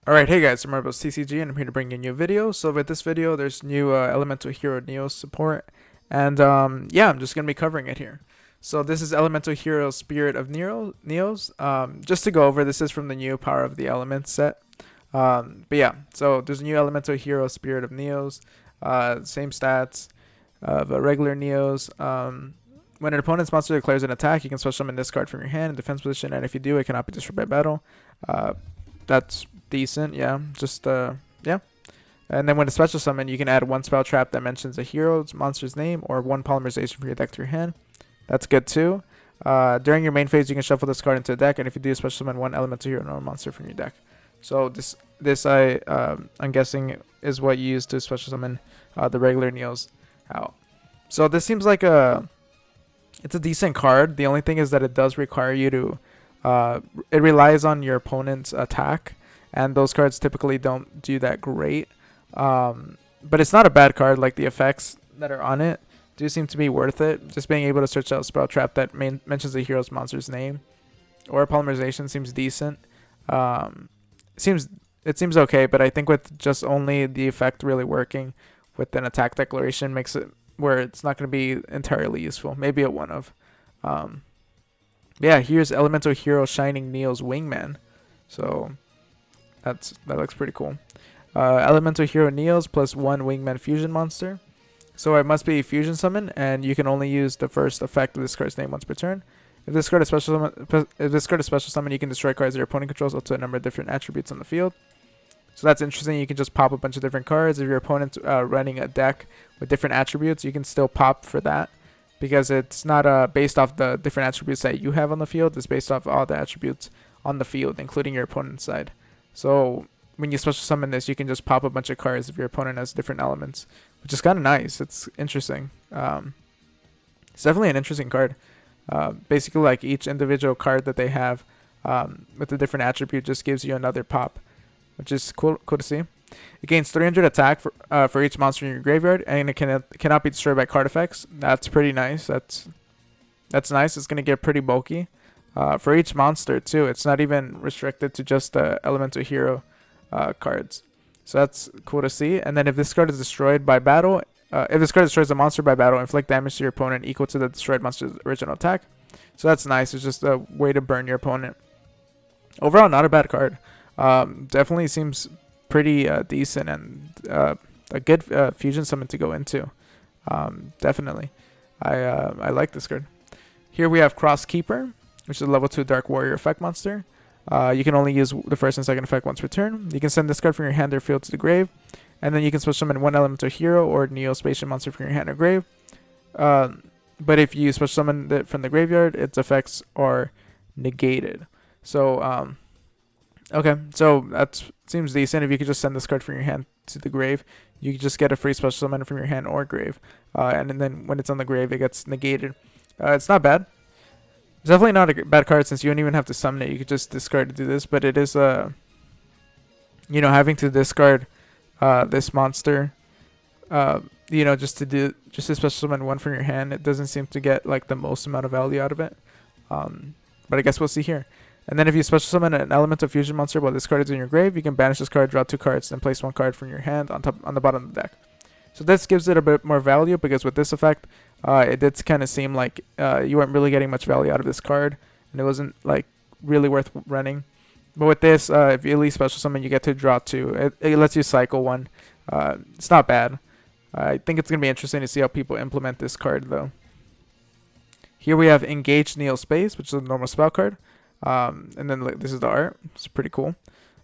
Alright, hey guys, I'm Marbles TCG and I'm here to bring you a new video. So with this video, there's new Elemental Hero Neo support. And yeah, I'm just going to be covering it here. So this is Elemental Hero Spirit of Neos. Just to go over, this is from the new Power of the Elements set. But yeah, so there's a new Elemental Hero Spirit of Neos. Same stats of regular Neos. When an opponent's monster declares an attack, you can special summon this card from your hand in defense position, and if you do, it cannot be destroyed by battle. That's decent, yeah. Just yeah. And then when a special summon, you can add one spell trap that mentions a hero's monster's name or one polymerization from your deck to your hand. That's good too. During your main phase, you can shuffle this card into the deck, and if you do, special summon one elemental hero or monster from your deck. So I'm guessing is what you use to special summon the regular Neos out. So this seems like it's a decent card. The only thing is that it does require you to it relies on your opponent's attack, and those cards typically don't do that great. But it's not a bad card. Like, the effects that are on it do seem to be worth it. Just being able to search out a spell trap that mentions the hero's monster's name or polymerization seems decent. It seems okay, but I think with just only the effect really working with an attack declaration makes it where it's not going to be entirely useful. Maybe a one of. Yeah, here's Elemental Hero Shining Neo's Wingman. So that looks pretty cool. Elemental Hero Neos plus one Wingman fusion monster. So it must be fusion summon, and you can only use the first effect of this card's name once per turn. If this card is special summon, you can destroy cards that your opponent controls up to a number of different attributes on the field. So that's interesting. You can just pop a bunch of different cards. If your opponent's running a deck with different attributes, you can still pop for that, because it's not based off the different attributes that you have on the field. It's based off all the attributes on the field, including your opponent's side. So when you special summon this, you can just pop a bunch of cards if your opponent has different elements, which is kind of nice. It's interesting. It's definitely an interesting card. Basically, like, each individual card that they have with a different attribute just gives you another pop, which is cool to see. It gains 300 attack for each monster in your graveyard, and it cannot be destroyed by card effects. That's pretty nice. That's nice. It's gonna get pretty bulky. For each monster too. It's not even restricted to just the Elemental Hero cards. So that's cool to see. And then if this card is destroyed by battle, if this card destroys a monster by battle, inflict damage to your opponent equal to the destroyed monster's original attack. So that's nice. It's just a way to burn your opponent. Overall, not a bad card. Definitely seems pretty decent, and a good fusion summon to go into. Definitely. I like this card. Here we have Cross Keeper, which is a level 2 Dark Warrior effect monster. You can only use the first and second effect once per turn. You can send this card from your hand or field to the grave, and then you can special summon one Elemental Hero or Neo-Spatial monster from your hand or grave. But if you special summon it from the graveyard, its effects are negated. So okay, so that seems decent. If you could just send this card from your hand to the grave, you could just get a free special summon from your hand or grave. And then when it's on the grave, it gets negated. It's not bad. It's definitely not a bad card, since you don't even have to summon it. You could just discard to do this, but it is, having to discard this monster, just to special summon one from your hand, it doesn't seem to get, like, the most amount of value out of it. But I guess we'll see here. And then if you special summon an Elemental Fusion monster while this card is in your grave, you can banish this card, draw 2 cards, then place 1 card from your hand on the bottom of the deck. So this gives it a bit more value, because with this effect, it did kind of seem like you weren't really getting much value out of this card, and it wasn't, like, really worth running. But with this, if you at least special summon, you get to draw 2. It lets you cycle 1. It's not bad. I think it's going to be interesting to see how people implement this card, though. Here we have Engage Neo Space, which is a normal spell card. And then this is the art. It's pretty cool.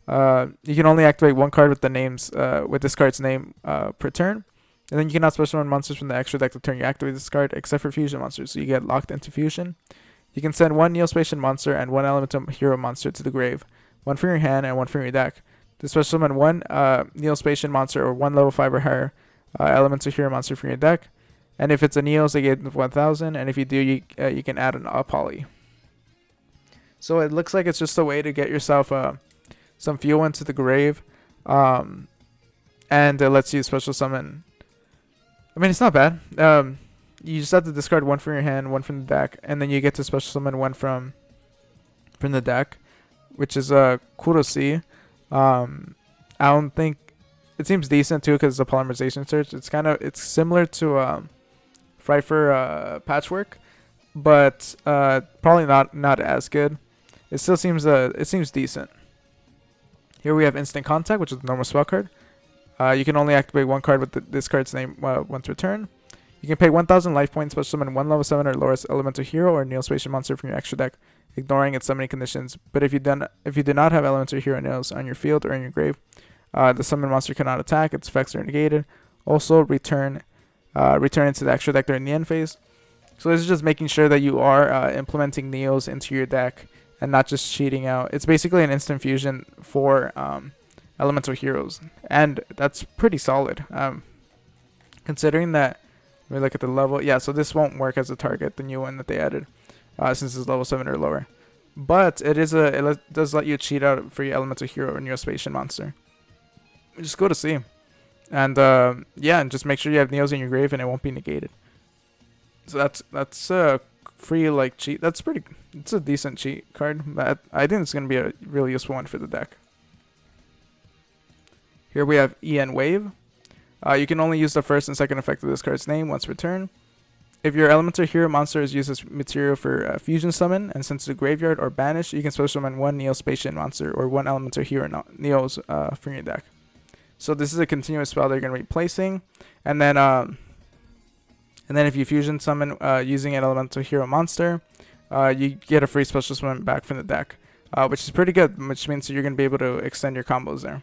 You can only activate 1 card with the names with this card's name per turn, and then you cannot special summon monsters from the extra deck the turn you activate this card, except for fusion monsters. So you get locked into fusion. You can send 1 Neo-Spatial monster and 1 Elemental Hero monster to the grave, 1 from your hand and 1 from your deck. To special summon 1 Neo-Spatial monster or 1 level 5 or higher Elemental Hero monster from your deck, and if it's a Neos, they get 1,000, and if you do, you can add a poly. So it looks like it's just a way to get yourself some fuel into the grave, and it lets you special summon. I mean, it's not bad. You just have to discard 1 from your hand, 1 from the deck, and then you get to special summon 1 from the deck, which is cool to see. I don't think it seems decent too because it's a polymerization search. It's similar to Pfeiffer Patchwork, but probably not as good. It still seems decent. Here we have Instant Contact, which is a normal spell card. You can only activate one card with this card's name once return. You can pay 1,000 life points, special summon one level 7 or lower elemental hero or Neospatial monster from your extra deck, ignoring its summoning conditions. But if you do not have elemental hero Neos on your field or in your grave, the summon monster cannot attack. Its effects are negated. Also, return into the extra deck during the end phase. So this is just making sure that you are implementing Neos into your deck and not just cheating out. It's basically an instant fusion for elemental heroes, and that's pretty solid. Considering that, let me look at the level. Yeah, so this won't work as a target, the new one that they added, since it's level 7 or lower. But it does let you cheat out for your elemental hero or Neospatial monster. Just go to see. And yeah, and just make sure you have Neos in your grave and it won't be negated. So that's a free like cheat. It's a decent cheat card. I think it's gonna be a really useful one for the deck. Here we have EN Wave. You can only use the first and second effect of this card's name once returned. If your elemental hero monster is used as material for fusion summon and sent to the graveyard or banished, you can special summon one Neospatial monster or one elemental hero Neos from your deck. So this is a continuous spell they're going to be placing, and then if you fusion summon using an elemental hero monster, you get a free special summon back from the deck, which is pretty good, which means you're going to be able to extend your combos there.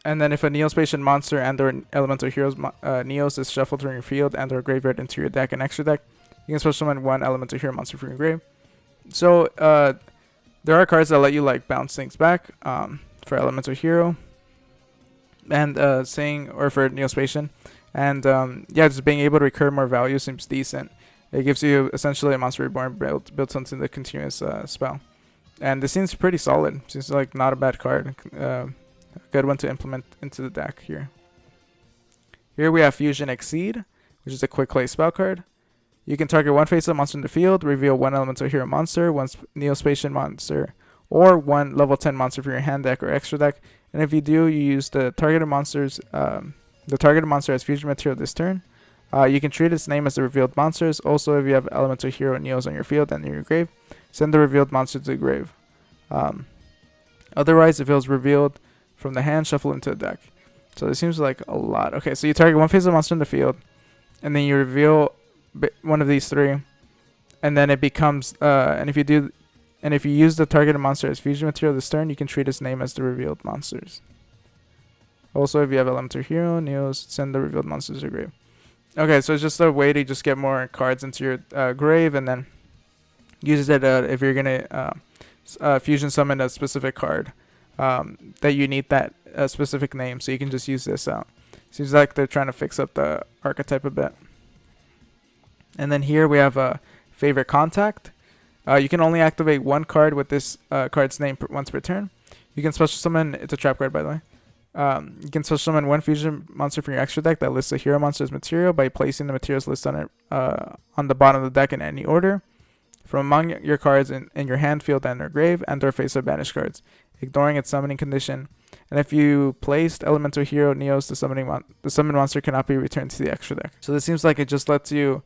And then if a Neospatial monster and/or elemental heroes Neos is shuffled from your field and/or graveyard into your deck and extra deck, you can special summon one elemental hero monster from your grave. So there are cards that let you like bounce things back for elemental hero, and or for Neospatial, and yeah, just being able to recur more value seems decent. It gives you essentially a Monster Reborn built onto the continuous spell, and this seems pretty solid. Seems like not a bad card. A good one to implement into the deck here. Here we have Fusion Exceed, which is a quick play spell card. You can target one face-up monster in the field, reveal one elemental hero monster, one Neospatial monster, or one level 10 monster from your hand deck or extra deck. And if you do, you use the targeted monster as fusion material this turn. You can treat its name as the revealed monsters. Also, if you have elemental hero Neos on your field and in your grave, send the revealed monster to the grave. Otherwise, if it was revealed from the hand, shuffle into the deck. So this seems like a lot. Okay, so you target one face of monster in the field, and then you reveal one of these three, and then it becomes and if you use the targeted monster as fusion material this turn, you can treat its name as the revealed monsters. Also, if you have elemental hero Neos, send the revealed monsters to your grave. Okay, so it's just a way to just get more cards into your grave, and then use it if you're gonna fusion summon a specific card that you need that specific name, so you can just use this out. Seems like they're trying to fix up the archetype a bit. And then here we have a Favorite Contact. You can only activate one card with this card's name once per turn. You can special summon, it's a trap card by the way. You can special summon one fusion monster from your extra deck that lists a hero monster as material by placing the materials list on it on the bottom of the deck in any order from among your cards in your hand, field, and or grave, and or face of banished cards, ignoring its summoning condition. And if you placed elemental hero Neos, the summon monster cannot be returned to the extra deck. So this seems like it just lets you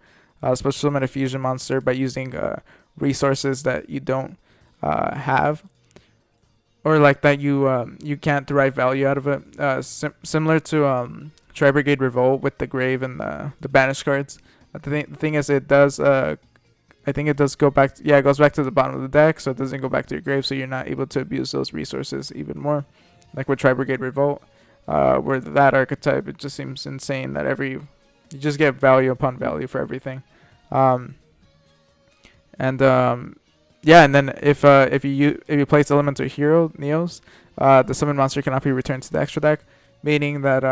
special summon a fusion monster by using resources that you don't have, or like that you can't derive value out of it. Similar to Tri-Brigade Revolt with the grave and the banished cards. The thing is, it does I think it does go back. Yeah, it goes back to the bottom of the deck, so it doesn't go back to your grave, so you're not able to abuse those resources even more. Like with Tri-Brigade Revolt, where that archetype, it just seems insane that you just get value upon value for everything. Yeah, and then if you place elemental hero Neos, the summon monster cannot be returned to the extra deck, meaning that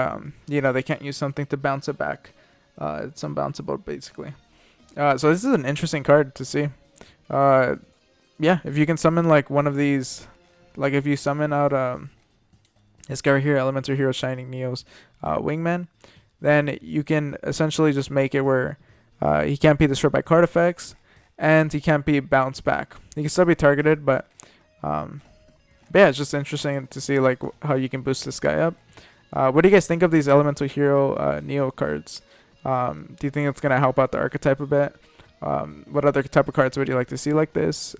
they can't use something to bounce it back. It's unbounceable basically. So this is an interesting card to see. Yeah, if you can summon like one of these, like if you summon out this guy here, Elemental Hero Shining Neos Wingman, then you can essentially just make it where he can't be destroyed by card effects, and he can't be bounced back. He can still be targeted, but But yeah, it's just interesting to see like how you can boost this guy up. What do you guys think of these Elemental Hero Neo cards? Do you think it's gonna help out the archetype a bit? What other type of cards would you like to see like this?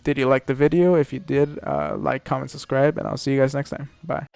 Did you like the video? If you did, like, comment, subscribe, and I'll see you guys next time. Bye.